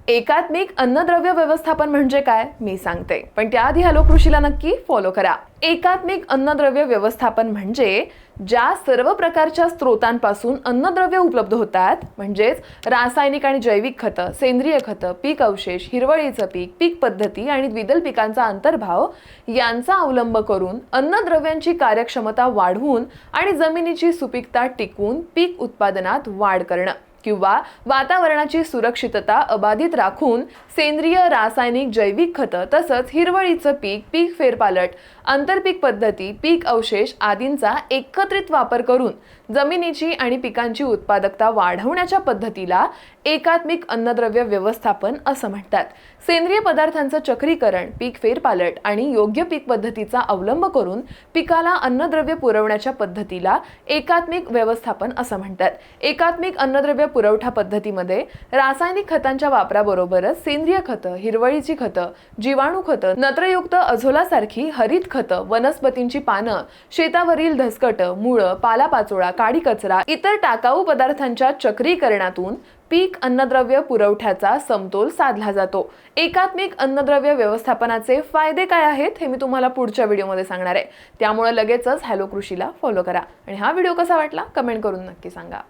एकात्मिक अन्नद्रव्य व्यवस्थापन म्हणजे काय मी सांगते, पण त्याआधी हॅलो कृषीला नक्की फॉलो करा। एकात्मिक अन्नद्रव्य व्यवस्थापन म्हणजे ज्या सर्व प्रकारच्या स्रोतांपासून अन्नद्रव्य उपलब्ध होतात, म्हणजेच रासायनिक आणि जैविक खतं, सेंद्रिय खतं, पीक अवशेष, हिरवळीचं पीक, पीक पद्धती आणि द्विदल पिकांचा अंतर्भाव यांचा अवलंब करून अन्नद्रव्यांची कार्यक्षमता वाढवून आणि जमिनीची सुपीकता टिकवून पीक उत्पादनात वाढ करणं किंवा वातावरणाची सुरक्षितता अबाधित राखून सेंद्रिय, रासायनिक, जैविक खतं तसंच हिरवळीचं पीक, पीक फेरपालट, आंतरपीक पद्धती, पीक अवशेष आदींचा एकत्रित वापर करून जमिनीची आणि पिकांची उत्पादकता वाढवण्याच्या पद्धतीला एकात्मिक अन्नद्रव्य व्यवस्थापन असं म्हणतात। सेंद्रिय पदार्थांचं चक्रीकरण, पीक फेरपालट आणि योग्य पीक पद्धतीचा अवलंब करून पिकाला अन्नद्रव्य पुरवण्याच्या पद्धतीला एकात्मिक व्यवस्थापन असं म्हणतात। एकात्मिक अन्नद्रव्य पुरवठा पद्धतीमध्ये रासायनिक खतांच्या वापराबरोबरच सेंद्रिय खतं, हिरवळीची खतं, जीवाणू खतं, नत्रयुक्त अझोलासारखी हरित खतं, वनस्पतींची पानं, शेतावरील धसकटं, मुळं, पालापाचोळा, काडी कचरा, इतर टाकाऊ पदार्थांच्या चक्रीकरणातून पीक अन्नद्रव्य पुरवठ्याचा समतोल साधला जातो। एकात्मिक अन्नद्रव्य व्यवस्थापनाचे फायदे काय आहेत हे मी तुम्हाला पुढच्या व्हिडिओमध्ये सांगणार आहे, त्यामुळे लगेचच हॅलो कृषीला फॉलो करा आणि हा व्हिडिओ कसा वाटला कमेंट करून नक्की सांगा।